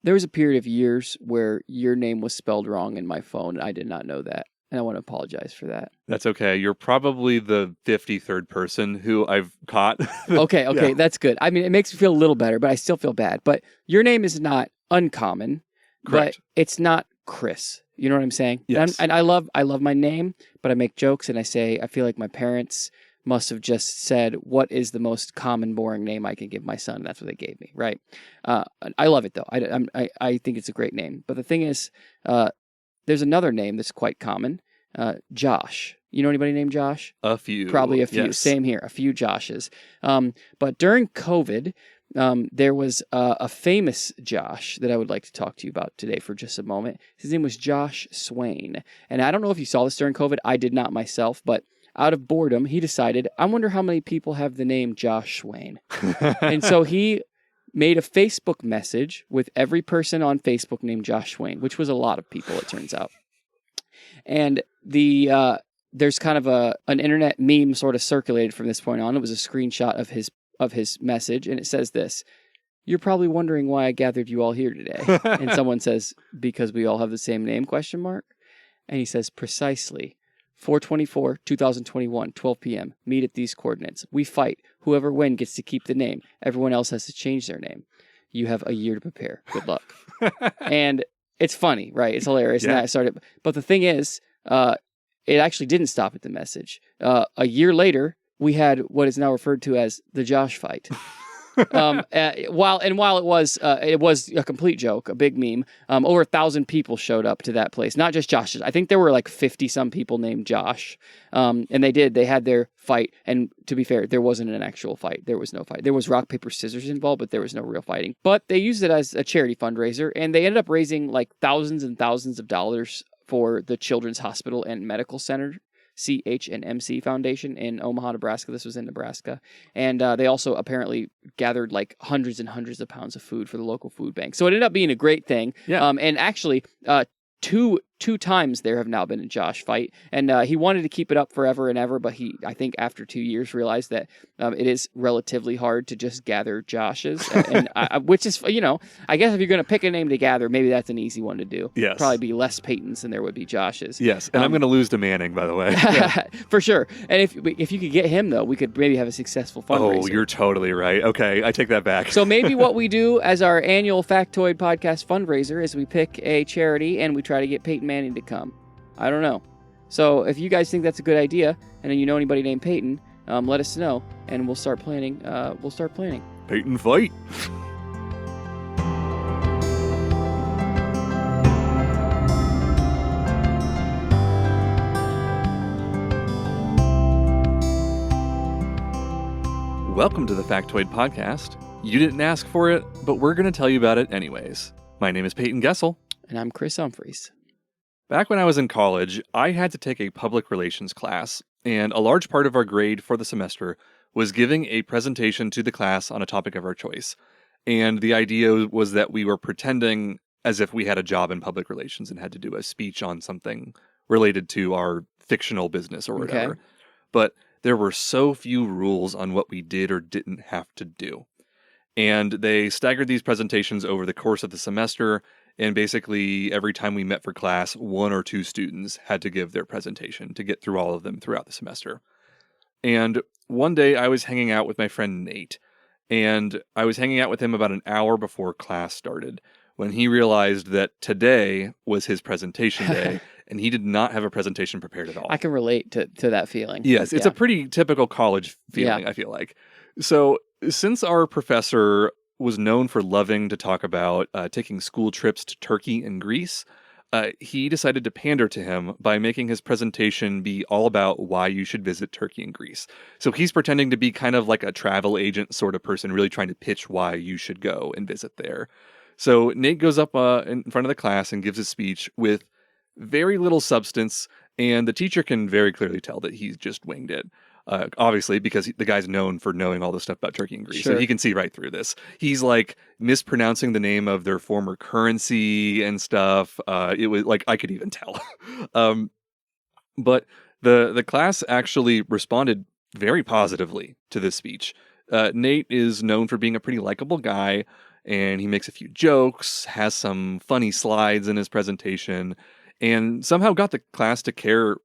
there was a period of years where your name was spelled wrong in my phone. I did not know that. And I want to apologize for that. That's okay. You're probably the 53rd person who I've caught. Okay, Yeah. that's good. I mean, it makes me feel a little better, but I still feel bad. But your name is not uncommon, Correct. but it's not Chris. You know what I'm saying? Yes. And I love my name, but I make jokes and I say, I feel like my parents must have just said, what is the most common, boring name I can give my son? That's what they gave me, right? I love it, though. I think it's a great name. But the thing is, there's another name that's quite common, Josh. You know anybody named Josh? A few. Probably a few. Yes. Same here, a few Joshes. But during COVID, there was a famous Josh that I would like to talk to you about today for just a moment. His name was Josh Swain. And I don't know if you saw this during COVID. I did not myself, but out of boredom, he decided, I wonder how many people have the name Josh Swain. And so he made a Facebook message with every person on Facebook named Josh Swain, which was a lot of people, it turns out. And there's kind of an internet meme sort of circulated from this point on. It was a screenshot of his message, and it says this: "You're probably wondering why I gathered you all here today." And someone says, "Because we all have the same name?" ? And he says, "Precisely. 4/24/2021, 12 p.m. Meet at these coordinates. We fight. Whoever wins gets to keep the name. Everyone else has to change their name. You have a year to prepare. Good luck." And it's funny, right? It's hilarious. Yeah. And I started, but the thing is, it actually didn't stop at the message. A year later, we had what is now referred to as the Josh fight. While it was a complete joke, a big meme, over 1,000 people showed up to that place. Not just Josh's. I think there were like 50 some people named Josh. And they had their fight. And to be fair, there wasn't an actual fight. There was no fight. There was rock, paper, scissors involved, but there was no real fighting. But they used it as a charity fundraiser, and they ended up raising like thousands and thousands of dollars for the Children's Hospital and Medical Center, CH&MC Foundation in Omaha, Nebraska. This was in Nebraska. And they also apparently gathered like hundreds and hundreds of pounds of food for the local food bank. So it ended up being a great thing. Yeah. And actually, two times there have now been a Josh fight. And he wanted to keep it up forever and ever, but I think after 2 years realized that it is relatively hard to just gather Joshes. Which is, I guess if you're going to pick a name to gather, maybe that's an easy one to do. Yes. Probably be less Paytons than there would be Joshes. Yes, and I'm going to lose to Manning, by the way. Yeah. For sure. And if you could get him, though, we could maybe have a successful fundraiser. Oh, you're totally right. Okay, I take that back. So maybe what we do as our annual Factoid Podcast fundraiser is we pick a charity and we try to get Payton Manning to come. I don't know. So if you guys think that's a good idea, and then you know anybody named Payton, let us know, and we'll start planning. Payton fight. Welcome to the Factoid Podcast. You didn't ask for it, but we're going to tell you about it anyways. My name is Payton Gessel. And I'm Chris Humphreys. Back when I was in college, I had to take a public relations class, and a large part of our grade for the semester was giving a presentation to the class on a topic of our choice. And the idea was that we were pretending as if we had a job in public relations and had to do a speech on something related to our fictional business or whatever. Okay. But there were so few rules on what we did or didn't have to do. And they staggered these presentations over the course of the semester, and basically every time we met for class, 1 or 2 students had to give their presentation to get through all of them throughout the semester. And one day I was hanging out with my friend Nate, and I was hanging out with him about an hour before class started when he realized that today was his presentation day, and he did not have a presentation prepared at all. I can relate to that feeling. Yes, it's a pretty typical college feeling, Yeah. I feel like. So since our professor was known for loving to talk about taking school trips to Turkey and Greece, he decided to pander to him by making his presentation be all about why you should visit Turkey and Greece. So he's pretending to be kind of like a travel agent sort of person, really trying to pitch why you should go and visit there. So Nate goes up in front of the class and gives a speech with very little substance, and the teacher can very clearly tell that he's just winged it. Obviously, because the guy's known for knowing all this stuff about Turkey and Greece. Sure. So he can see right through this. He's like mispronouncing the name of their former currency and stuff. It was like, I could even tell. But the class actually responded very positively to this speech. Nate is known for being a pretty likable guy, and he makes a few jokes, has some funny slides in his presentation, and somehow got the class to care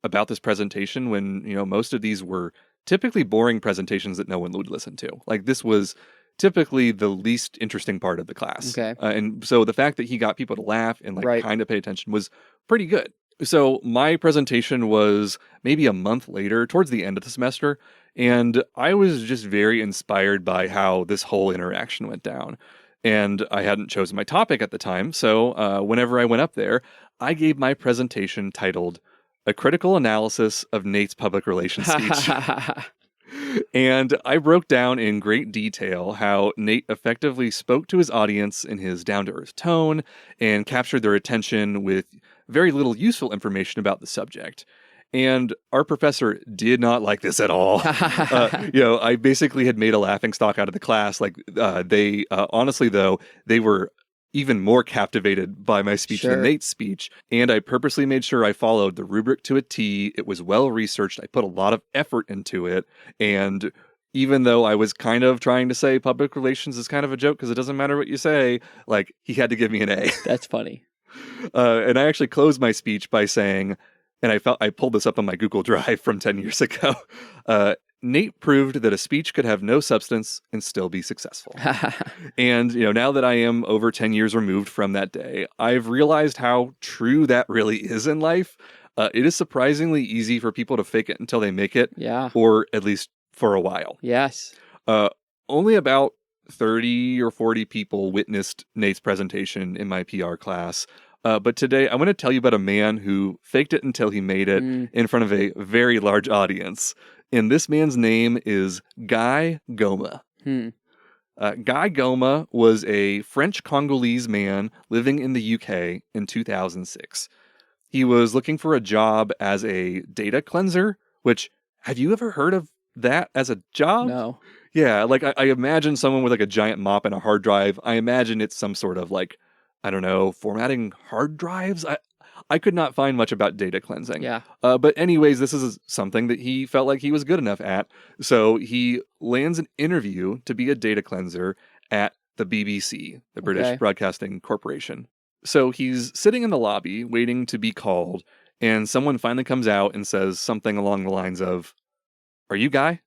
about this presentation when, most of these were typically boring presentations that no one would listen to. Like, this was typically the least interesting part of the class. Okay. And so the fact that he got people to laugh and Right. kind of pay attention was pretty good. So my presentation was maybe a month later, towards the end of the semester, and I was just very inspired by how this whole interaction went down. And I hadn't chosen my topic at the time, so whenever I went up there, I gave my presentation titled A Critical Analysis of Nate's Public Relations Speech. And I broke down in great detail how Nate effectively spoke to his audience in his down-to-earth tone and captured their attention with very little useful information about the subject. And our professor did not like this at all. I basically had made a laughingstock out of the class. Like, they honestly, though, they were even more captivated by my speech than Nate's speech. And I purposely made sure I followed the rubric to a T. It was well researched. I put a lot of effort into it. And even though I was kind of trying to say public relations is kind of a joke because it doesn't matter what you say, like, he had to give me an A. That's funny. And I actually closed my speech by saying, and I pulled this up on my Google Drive from 10 years ago, Nate proved that a speech could have no substance and still be successful. And, now that I am over 10 years removed from that day, I've realized how true that really is in life. It is surprisingly easy for people to fake it until they make it. Yeah. Or at least for a while. Yes. Only about 30 or 40 people witnessed Nate's presentation in my PR class. But today I want to tell you about a man who faked it until he made it in front of a very large audience. And this man's name is Guy Goma. Guy Goma was a French Congolese man living in the UK in 2006. He was looking for a job as a data cleanser, which, have you ever heard of that as a job? No. Yeah, like I imagine someone with like a giant mop and a hard drive. I imagine it's some sort of like, I don't know, formatting hard drives. I could not find much about data cleansing. Yeah. But anyways, this is something that he felt like he was good enough at. So he lands an interview to be a data cleanser at the BBC, the British Broadcasting Corporation. So he's sitting in the lobby waiting to be called, and someone finally comes out and says something along the lines of, "Are you Guy?"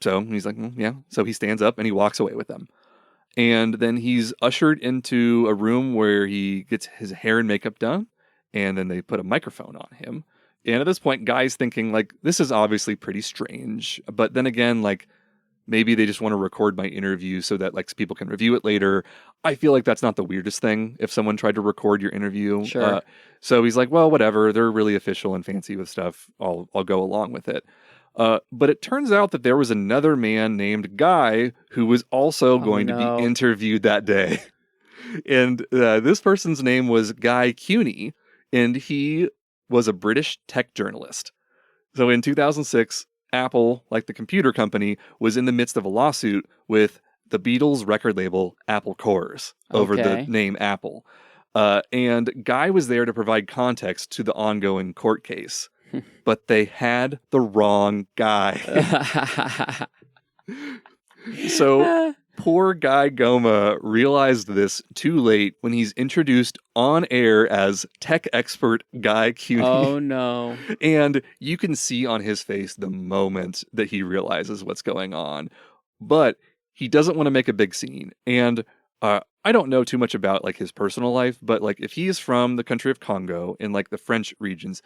So he's like, yeah. So he stands up and he walks away with them. And then he's ushered into a room where he gets his hair and makeup done. And then they put a microphone on him. And at this point, Guy's thinking, like, this is obviously pretty strange. But then again, like, maybe they just want to record my interview so that, like, people can review it later. I feel like that's not the weirdest thing if someone tried to record your interview. Sure. So he's like, well, whatever. They're really official and fancy with stuff. I'll go along with it. But it turns out that there was another man named Guy who was also going to be interviewed that day. And this person's name was Guy Cuny. And he was a British tech journalist. So in 2006, Apple, like the computer company, was in the midst of a lawsuit with the Beatles record label Apple Corps over the name Apple. And Guy was there to provide context to the ongoing court case. But they had the wrong guy. So poor Guy Goma realized this too late when he's introduced on air as tech expert Guy Cuny. Oh, no. And you can see on his face the moment that he realizes what's going on. But he doesn't want to make a big scene. And I don't know too much about like his personal life, but like if he is from the country of Congo in like the French regions,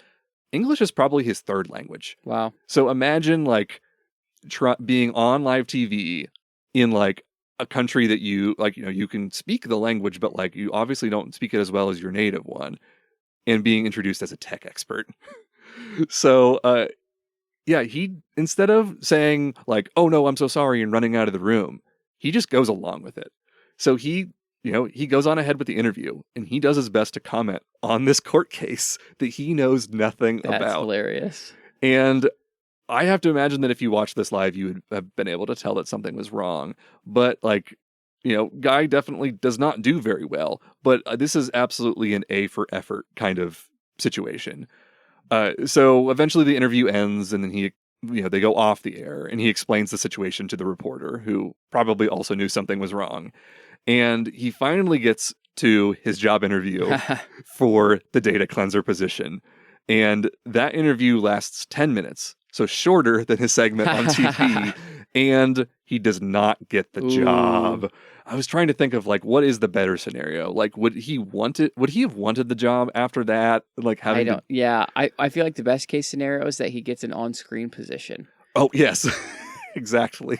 English is probably his third language. Wow. So imagine like being on live TV in like a country that you like, you can speak the language, but like you obviously don't speak it as well as your native one, and being introduced as a tech expert. So, yeah, he, instead of saying like, "Oh no, I'm so sorry," and running out of the room, he just goes along with it. So he goes on ahead with the interview, and he does his best to comment on this court case that he knows nothing about. That's hilarious. And I have to imagine that if you watch this live, you would have been able to tell that something was wrong. But like, Guy definitely does not do very well. But this is absolutely an A for effort kind of situation. So eventually the interview ends, and then they go off the air, and he explains the situation to the reporter, who probably also knew something was wrong. And he finally gets to his job interview for the data cleanser position. And that interview lasts 10 minutes, so shorter than his segment on TV. And he does not get the job. I was trying to think of like, what is the better scenario? Like, would he have wanted the job after that? Like having I feel like the best case scenario is that he gets an on-screen position. Oh, yes. Exactly.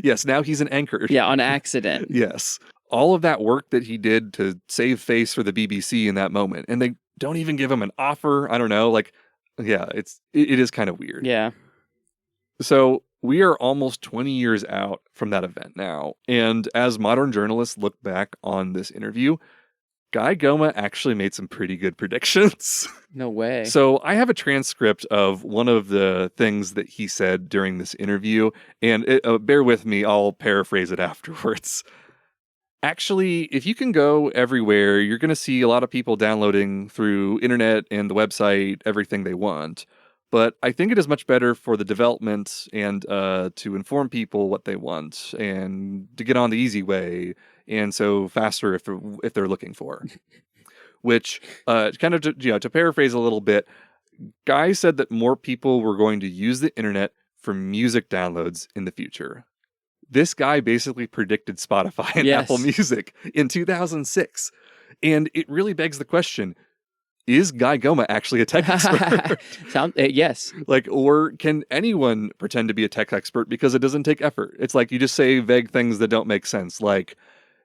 Yes, now he's an anchor. Yeah, on accident. Yes. All of that work that he did to save face for the BBC in that moment. And they don't even give him an offer. I don't know. Like, yeah, it is kind of weird. Yeah. So we are almost 20 years out from that event now. And as modern journalists look back on this interview, Guy Goma actually made some pretty good predictions. No way. So I have a transcript of one of the things that he said during this interview. And bear with me, I'll paraphrase it afterwards. Actually, if you can go everywhere, you're going to see a lot of people downloading through internet and the website everything they want. But I think it is much better for the development and to inform people what they want and to get on the easy way, and so faster if they're looking for. Which kind of to paraphrase a little bit, Guy said that more people were going to use the internet for music downloads in the future. This guy basically predicted Spotify and Apple Music in 2006. And it really begs the question, is Guy Goma actually a tech expert? Yes. Like, or can anyone pretend to be a tech expert because it doesn't take effort? It's like you just say vague things that don't make sense. Like,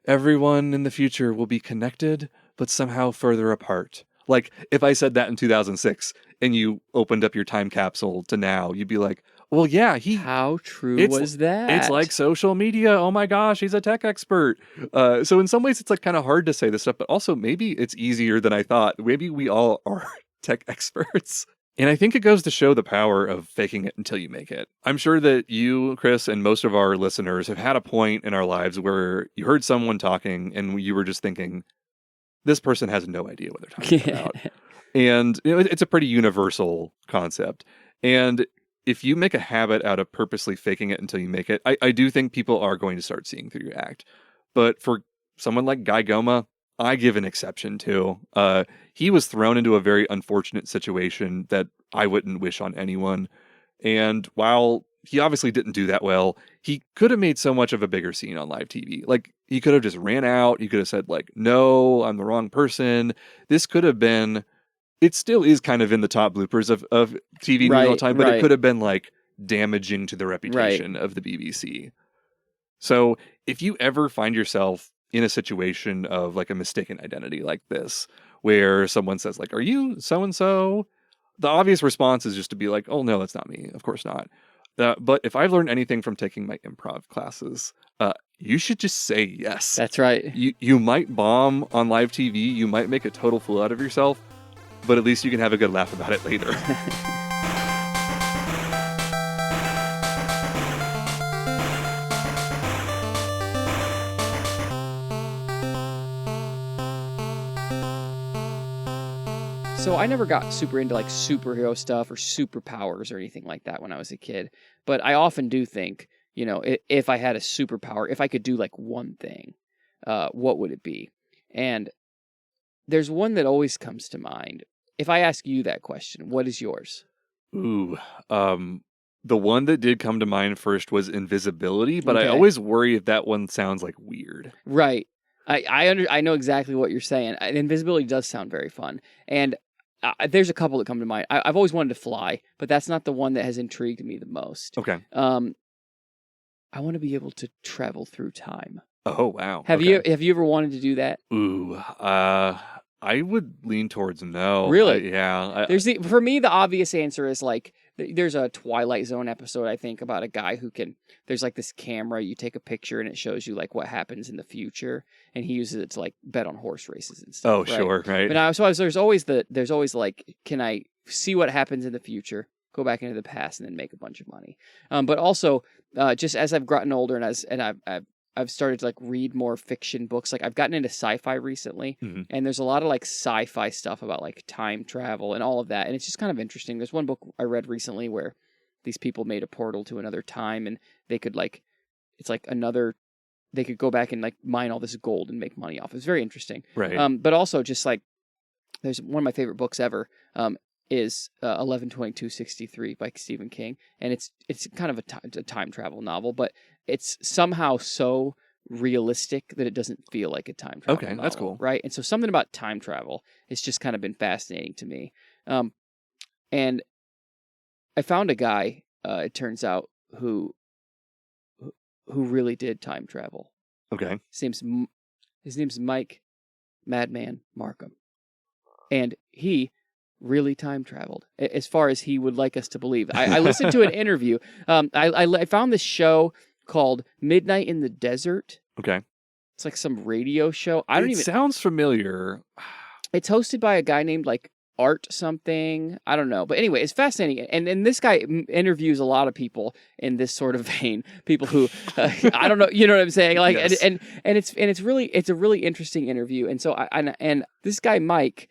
everyone in the future will be connected, but somehow further apart. Like, if I said that in 2006 and you opened up your time capsule to now, you'd be like, well, yeah, how true was that? It's like social media. Oh my gosh, he's a tech expert. So in some ways, it's like kind of hard to say this stuff, but also maybe it's easier than I thought. Maybe we all are tech experts. And I think it goes to show the power of faking it until you make it. I'm sure that you, Chris, and most of our listeners have had a point in our lives where you heard someone talking and you were just thinking, this person has no idea what they're talking about. And it's a pretty universal concept. And if you make a habit out of purposely faking it until you make it, I do think people are going to start seeing through your act. But for someone like Guy Goma, I give an exception too. He was thrown into a very unfortunate situation that I wouldn't wish on anyone. And while he obviously didn't do that well, he could have made so much of a bigger scene on live TV. Like, he could have just ran out. He could have said, like, no, I'm the wrong person. This could have been... It still is kind of in the top bloopers of TV news all the time, but it could have been like damaging to the reputation of the BBC. So if you ever find yourself in a situation of like a mistaken identity like this, where someone says like, are you so-and-so? The obvious response is just to be like, oh no, that's not me. Of course not. But if I've learned anything from taking my improv classes, you should just say yes. That's right. You might bomb on live TV. You might make a total fool out of yourself. But at least you can have a good laugh about it later. So I never got super into like superhero stuff or superpowers or anything like that when I was a kid. But I often do think, if I had a superpower, if I could do like one thing, what would it be? And there's one that always comes to mind. If I ask you that question, what is yours? Ooh, the one that did come to mind first was invisibility, but I always worry if that one sounds like weird. Right. I know exactly what you're saying. Invisibility does sound very fun. And there's a couple that come to mind. I've always wanted to fly, but that's not the one that has intrigued me the most. Okay. I want to be able to travel through time. Oh, wow. Have you ever wanted to do that? Ooh, I would lean towards no. Really? Yeah. For me, the obvious answer is like, there's a Twilight Zone episode, I think, about a guy who there's like this camera, you take a picture and it shows you like what happens in the future. And he uses it to like bet on horse races and stuff. Oh, right? Sure. Right. But there's always like, can I see what happens in the future, go back into the past and then make a bunch of money? But also, just as I've gotten older and I've started to like read more fiction books. Like I've gotten into sci-fi recently, and there's a lot of like sci-fi stuff about like time travel and all of that. And it's just kind of interesting. There's one book I read recently where these people made a portal to another time and they could like, it's like another they could go back and like mine all this gold and make money off. It's very interesting. Right. But also just like there's one of my favorite books ever. Is 11/22/63 by Stephen King, and it's kind of a time travel novel, but it's somehow so realistic that it doesn't feel like a time travel novel, that's cool. right? And so something about time travel has just kind of been fascinating to me. And I found a guy, it turns out, who really did time travel. Okay. His name's Mike Madman Marcum, and he really time traveled as far as he would like us to believe. I listened to an interview. I found this show called Midnight in the Desert. Okay. It's like some radio show. It sounds familiar. It's hosted by a guy named like Art something. I don't know. But anyway, it's fascinating. And this guy interviews a lot of people in this sort of vein. People who I don't know, you know what I'm saying? Like Yes. and it's a really interesting interview. And so and this guy Mike,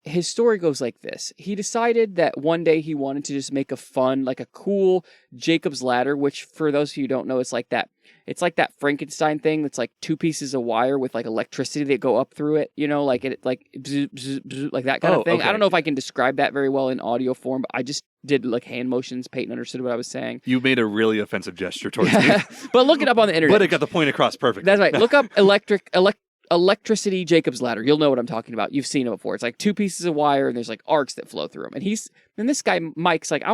his story goes like this. He decided that one day he wanted to just make a fun, like a cool Jacob's ladder, which for those of you who don't know, it's like that Frankenstein thing that's like two pieces of wire with like electricity that go up through it, you know, like it like bzz, bzz, bzz, like that kind of thing. Okay. I don't know if I can describe that very well in audio form, but I just did like hand motions. Payton understood what I was saying. You made a really offensive gesture towards me. But look it up on the internet. But it got the point across perfectly. That's right. Look up electricity Jacob's ladder. You'll know what I'm talking about. You've seen it before. It's like two pieces of wire and there's like arcs that flow through them. And this guy Mike's like,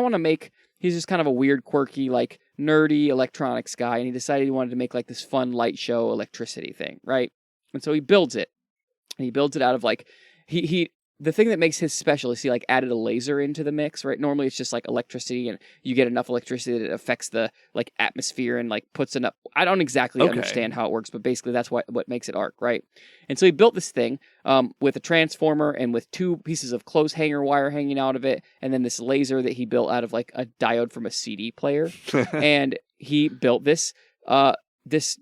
he's just kind of a weird, quirky, like nerdy electronics guy, and he decided he wanted to make like this fun light show electricity thing, right? And so he builds it. And he builds it out of like the thing that makes his special is he like added a laser into the mix, right? Normally it's just like electricity and you get enough electricity that it affects the like atmosphere and like puts enough. I don't exactly understand how it works, but basically that's what makes it arc, right? And so he built this thing with a transformer and with two pieces of clothes hanger wire hanging out of it, and then this laser that he built out of like a diode from a CD player. And he built this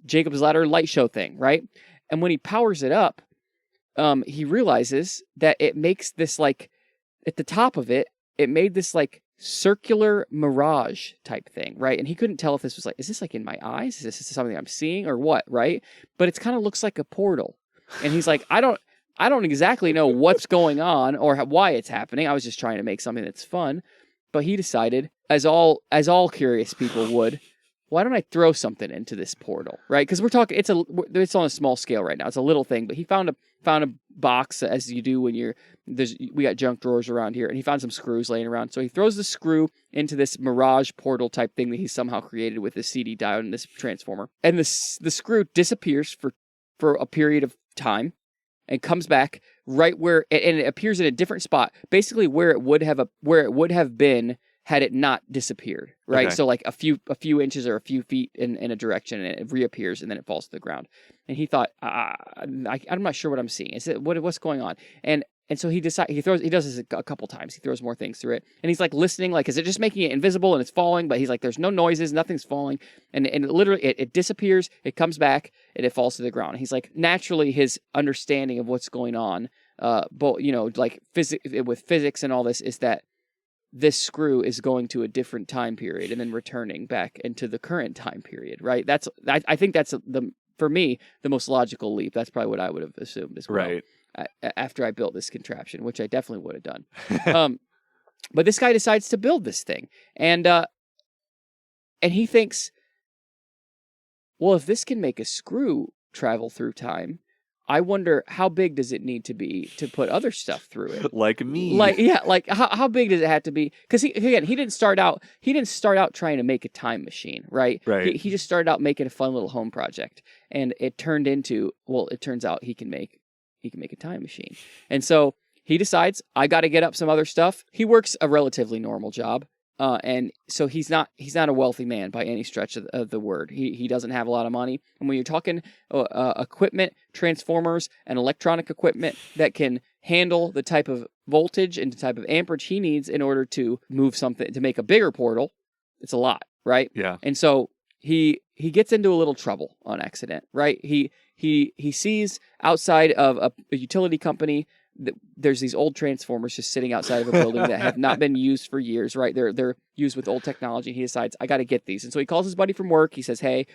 Jacob's Ladder light show thing, right? And when he powers it up, he realizes that it makes this like, at the top of it, it made this like circular mirage type thing, right? And he couldn't tell if this was like, is this like in my eyes? Is this something I'm seeing or what, right? But it kind of looks like a portal. And he's like, I don't exactly know what's going on or why it's happening. I was just trying to make something that's fun. But he decided, as all curious people would, why don't I throw something into this portal, right? Because we're talking, it's on a small scale right now. It's a little thing, but he found a box, as you do when we got junk drawers around here, and he found some screws laying around. So he throws the screw into this mirage portal type thing that he somehow created with this CD diode and this transformer, and the screw disappears for a period of time, and comes back right where, and it appears in a different spot, basically where it would have been had it not disappeared, right? Okay. So like a few inches or a few feet in a direction, and it reappears, and then it falls to the ground. And he thought, I'm not sure what I'm seeing. Is it what's going on? And so he does this a couple times. He throws more things through it, and he's like listening, like, is it just making it invisible and it's falling? But he's like, there's no noises, nothing's falling, and it literally it disappears, it comes back, and it falls to the ground. And he's like, naturally, his understanding of what's going on, but like with physics and all this, is that this screw is going to a different time period and then returning back into the current time period, right? I think that's for me, the most logical leap. That's probably what I would have assumed as well. Right. After I built this contraption, which I definitely would have done. But this guy decides to build this thing. And he thinks, well, if this can make a screw travel through time, I wonder how big does it need to be to put other stuff through it? Like me. Like how big does it have to be? Because he didn't start out trying to make a time machine, right? Right. He just started out making a fun little home project, and it turned into, well, it turns out he can make a time machine. And so he decides, I got to get up some other stuff. He works a relatively normal job. And so he's not a wealthy man by any stretch of the word. He doesn't have a lot of money. And when you're talking equipment, transformers, and electronic equipment that can handle the type of voltage and the type of amperage he needs in order to move something, to make a bigger portal, it's a lot, right? Yeah. And so he gets into a little trouble on accident, right? He sees outside of a utility company, there's these old transformers just sitting outside of a building that have not been used for years, right? They're used with old technology. He decides, I got to get these. And so he calls his buddy from work. He says, hey,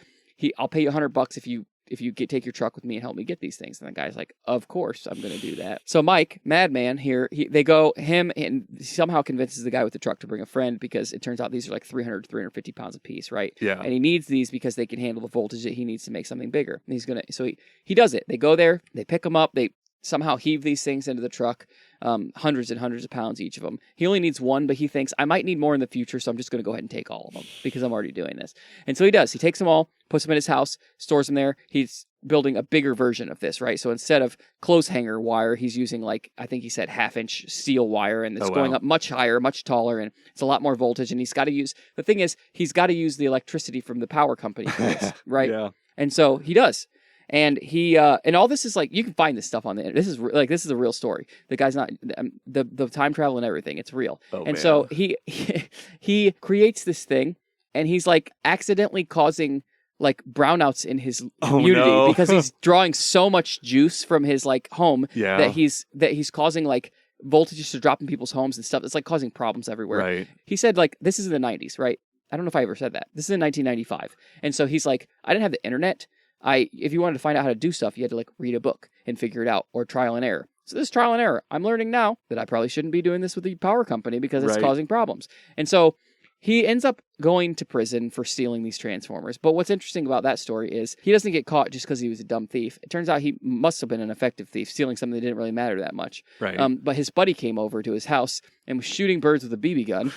I'll pay you $100 if you take your truck with me and help me get these things. And the guy's like, of course I'm going to do that. So Mike, Madman here, him and somehow convinces the guy with the truck to bring a friend, because it turns out these are like 300 to 350 pounds a piece, right? Yeah. And he needs these because they can handle the voltage that he needs to make something bigger. And he does it. They go there, they pick them up, they somehow heave these things into the truck, hundreds and hundreds of pounds each of them. He only needs one, but he thinks, I might need more in the future, so I'm just going to go ahead and take all of them because I'm already doing this. And so he does. He takes them all, puts them in his house, stores them there. He's building a bigger version of this, right? So instead of clothes hanger wire, he's using, like, I think he said 1/2-inch steel wire, and it's going up much higher, much taller, and it's a lot more voltage. And he's got to use the electricity from the power company for this, right? Yeah. And so he does. And he and all this is like, you can find this stuff on the internet. This is a real story. The guy's not the time travel and everything. It's real. Oh, and man. so he creates this thing, and he's like accidentally causing like brownouts in his community because he's drawing so much juice from his like home that he's causing like voltages to drop in people's homes and stuff. It's like causing problems everywhere. Right. He said, like, this is in the 90s, right? I don't know if I ever said that. This is in 1995. And so he's like, I didn't have the internet. If you wanted to find out how to do stuff, you had to like read a book and figure it out, or trial and error. So this is trial and error. I'm learning now that I probably shouldn't be doing this with the power company because it's causing problems. And so he ends up going to prison for stealing these transformers. But what's interesting about that story is he doesn't get caught just because he was a dumb thief. It turns out he must have been an effective thief, stealing something that didn't really matter that much. Right. But his buddy came over to his house and was shooting birds with a BB gun,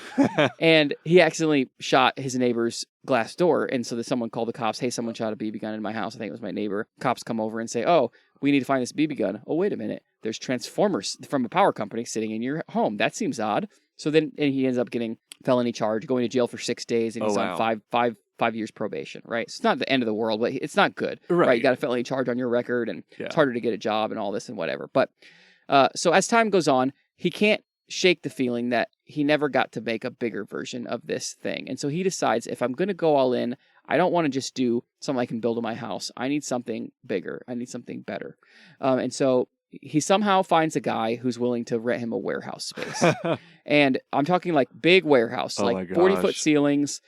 and he accidentally shot his neighbor's glass door. And so someone called the cops. Hey, someone shot a BB gun in my house. I think it was my neighbor. Cops come over and say, oh, we need to find this BB gun. Oh, wait a minute. There's transformers from a power company sitting in your home. That seems odd. So then he ends up getting felony charge, going to jail for 6 days, and he's on five years probation, right? So it's not the end of the world, but it's not good, right? You got a felony charge on your record, and it's harder to get a job and all this and whatever. But so as time goes on, he can't shake the feeling that he never got to make a bigger version of this thing. And so he decides, if I'm going to go all in, I don't want to just do something I can build in my house. I need something bigger. I need something better. And so he somehow finds a guy who's willing to rent him a warehouse space. And I'm talking like big warehouse, like 40-foot ceilings,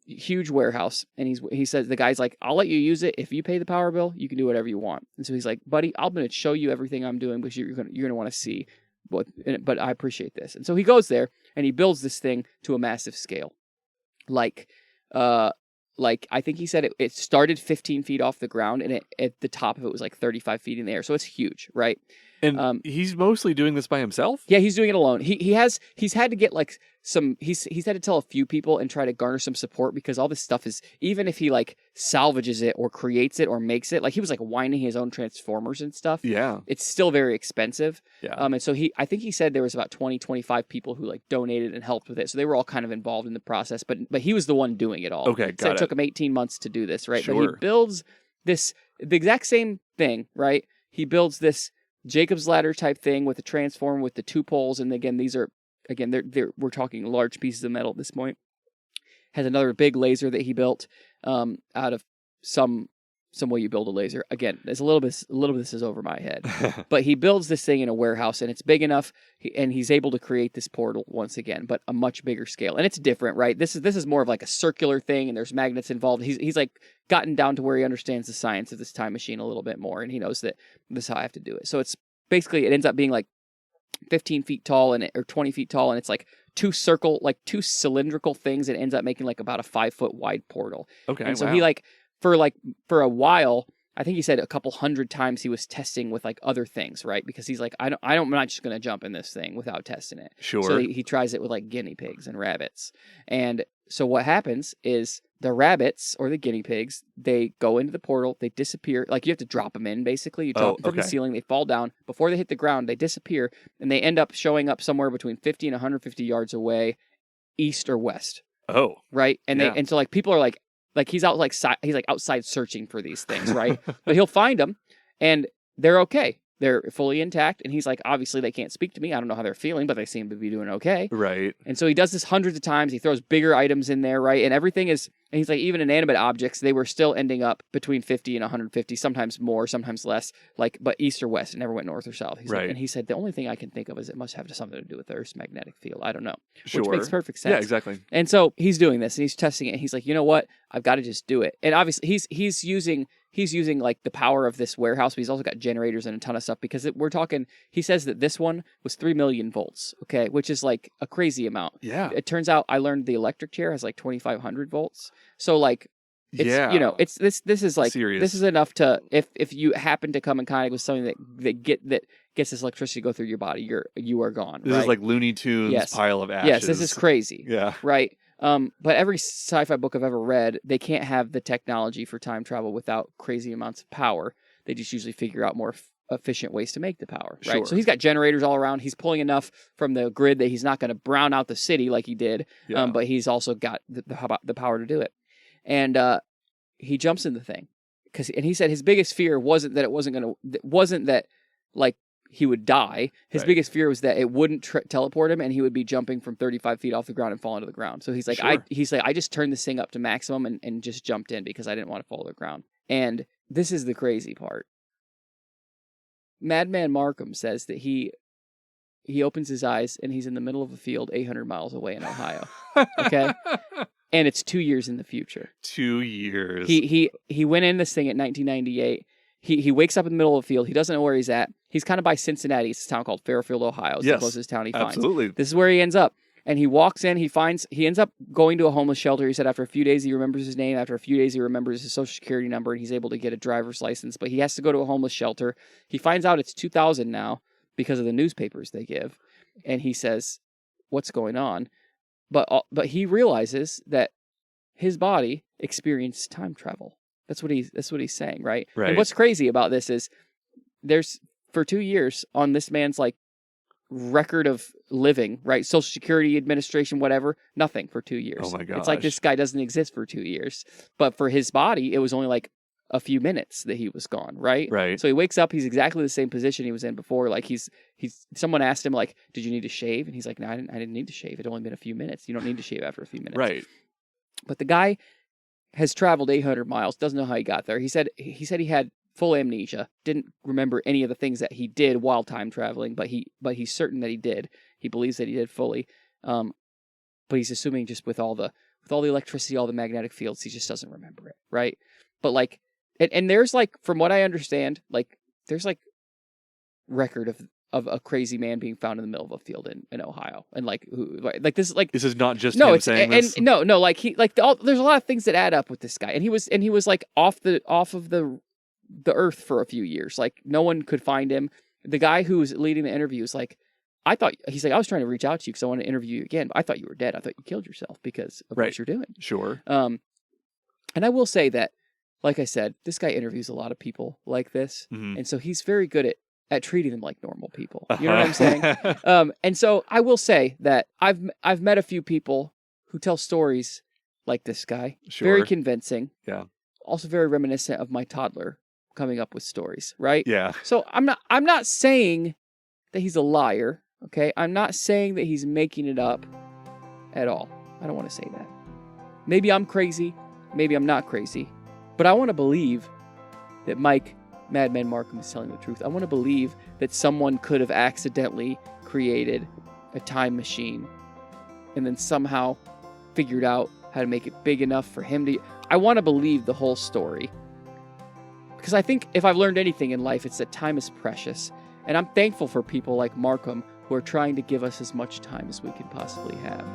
huge warehouse. And he says, the guy's like, I'll let you use it. If you pay the power bill, you can do whatever you want. And so he's like, buddy, I'm going to show you everything I'm doing because you're going to want to see. But I appreciate this. And so he goes there and he builds this thing to a massive scale. Like I think he said it started 15 feet off the ground, and at the top of it was like 35 feet in the air. So it's huge, right? And he's mostly doing this by himself? Yeah, he's doing it alone. He's had to get like he's had to tell a few people and try to garner some support, because all this stuff is, even if he like salvages it or creates it or makes it, like he was like winding his own transformers and stuff. Yeah. It's still very expensive. Yeah. And so I think he said there was about 20, 25 people who like donated and helped with it. So they were all kind of involved in the process, but he was the one doing it all. Okay, got so it. It took him 18 months to do this, right? Sure. But he builds the exact same thing, right? He builds this Jacob's ladder type thing with a transformer with the 2 poles, and again, we're talking large pieces of metal at this point. Has another big laser that he built out of some way you build a laser. Again, there's a little bit of this is over my head, but he builds this thing in a warehouse, and it's big enough, and he's able to create this portal once again, but a much bigger scale, and it's different, right? This is more of like a circular thing, and there's magnets involved. He's like gotten down to where he understands the science of this time machine a little bit more, and he knows that this is how I have to do it. So it's basically, it ends up being like 15 feet tall or 20 feet tall, and it's like two cylindrical things. It ends up making like about a 5-foot wide portal. Okay. And so he for a while, I think he said a couple hundred times he was testing with like other things, right? Because he's like, I'm not just going to jump in this thing without testing it. Sure. So he tries it with like guinea pigs and rabbits. And so what happens is the rabbits or the guinea pigs, they go into the portal, they disappear. Like you have to drop them in, basically. You drop them from the ceiling, they fall down. Before they hit the ground, they disappear, and they end up showing up somewhere between 50 and 150 yards away, east or west. Oh. Right? And so like people are like he's outside searching for these things, right? But he'll find them, and they're okay. They're fully intact, and he's like, obviously they can't speak to me. I don't know how they're feeling, but they seem to be doing okay. Right. And so he does this hundreds of times. He throws bigger items in there, right? And everything is And he's like, even inanimate objects, they were still ending up between 50 and 150, sometimes more, sometimes less, like, but east or west. It never went north or south. He's like, and he said, the only thing I can think of is it must have something to do with the Earth's magnetic field. I don't know. Sure. Which makes perfect sense. Yeah, exactly. And so he's doing this and he's testing it. And he's like, you know what? I've got to just do it. And obviously he's using like the power of this warehouse, but he's also got generators and a ton of stuff because he says that this one was 3 million volts, okay, which is like a crazy amount. Yeah. It turns out I learned the electric chair has like 2,500 volts. So like, it's, this is like, serious. This is enough to, if you happen to come in contact with something that gets this electricity to go through your body, you are gone. This is like Looney Tunes pile of ashes. Yes, this is crazy. Yeah. Right. But every sci-fi book I've ever read, they can't have the technology for time travel without crazy amounts of power. They just usually figure out more efficient ways to make the power, right? Sure. So he's got generators all around. He's pulling enough from the grid that he's not going to brown out the city like he did, but he's also got the power to do it. And he jumps in the thing and he said his biggest fear wasn't that like he would die. His biggest fear was that it wouldn't teleport him and he would be jumping from 35 feet off the ground and falling to the ground. So he's like, I just turned this thing up to maximum and just jumped in because I didn't want to fall to the ground. And this is the crazy part. Madman Marcum says that he opens his eyes and he's in the middle of a field 800 miles away in Ohio. Okay? And it's 2 years in the future. 2 years. He went in this thing at 1998. He wakes up in the middle of the field. He doesn't know where he's at. He's kind of by Cincinnati. It's a town called Fairfield, Ohio. It's the closest town he finds. Absolutely. This is where he ends up. And he walks in. He ends up going to a homeless shelter. He said after a few days he remembers his name. After a few days he remembers his social security number, and he's able to get a driver's license. But he has to go to a homeless shelter. He finds out it's 2000 now because of the newspapers they give. And he says, what's going on? But he realizes that his body experienced time travel. That's what he's saying, right? Right. And what's crazy about this is there's for 2 years on this man's like record of living, right? Social Security Administration, whatever, nothing for 2 years. Oh my gosh. It's like this guy doesn't exist for 2 years. But for his body, it was only like a few minutes that he was gone, right? Right. So he wakes up, he's exactly the same position he was in before. Like someone asked him like, did you need to shave? And he's like, no, I didn't need to shave. It only been a few minutes. You don't need to shave after a few minutes. Right. But the guy has traveled 800 miles, doesn't know how he got there. He said he had full amnesia, didn't remember any of the things that he did while time traveling, but he's certain that he did. He believes that he did fully. But he's assuming just with all the electricity, all the magnetic fields, he just doesn't remember it, right? But like, and there's like, from what I understand, like there's like record of a crazy man being found in the middle of a field in Ohio, and like this is not just him saying this. No, like there's a lot of things that add up with this guy, and he was like off of the earth for a few years, like no one could find him. The guy who was leading the interview was like, he's like, I was trying to reach out to you because I want to interview you again, but I thought you were dead. I thought you killed yourself because of what you're doing. Sure. And I will say that, like I said, this guy interviews a lot of people like this, and so he's very good at treating them like normal people. You know what I'm saying? And so I will say that I've met a few people who tell stories like this guy. Sure. Very convincing. Yeah. Also very reminiscent of my toddler coming up with stories, right? Yeah. So I'm not saying that he's a liar, okay? I'm not saying that he's making it up at all. I don't want to say that. Maybe I'm crazy, maybe I'm not crazy, but I want to believe that Mike Madman Marcum is telling the truth. I want to believe that someone could have accidentally created a time machine and then somehow figured out how to make it big enough for him to... I want to believe the whole story. Because I think if I've learned anything in life, it's that time is precious. And I'm thankful for people like Marcum who are trying to give us as much time as we can possibly have.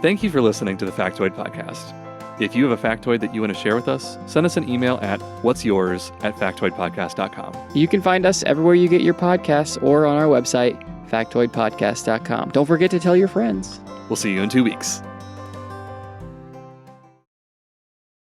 Thank you for listening to the Factoid Podcast. If you have a factoid that you want to share with us, send us an email at whatsyours@factoidpodcast.com. You can find us everywhere you get your podcasts or on our website, factoidpodcast.com. Don't forget to tell your friends. We'll see you in 2 weeks.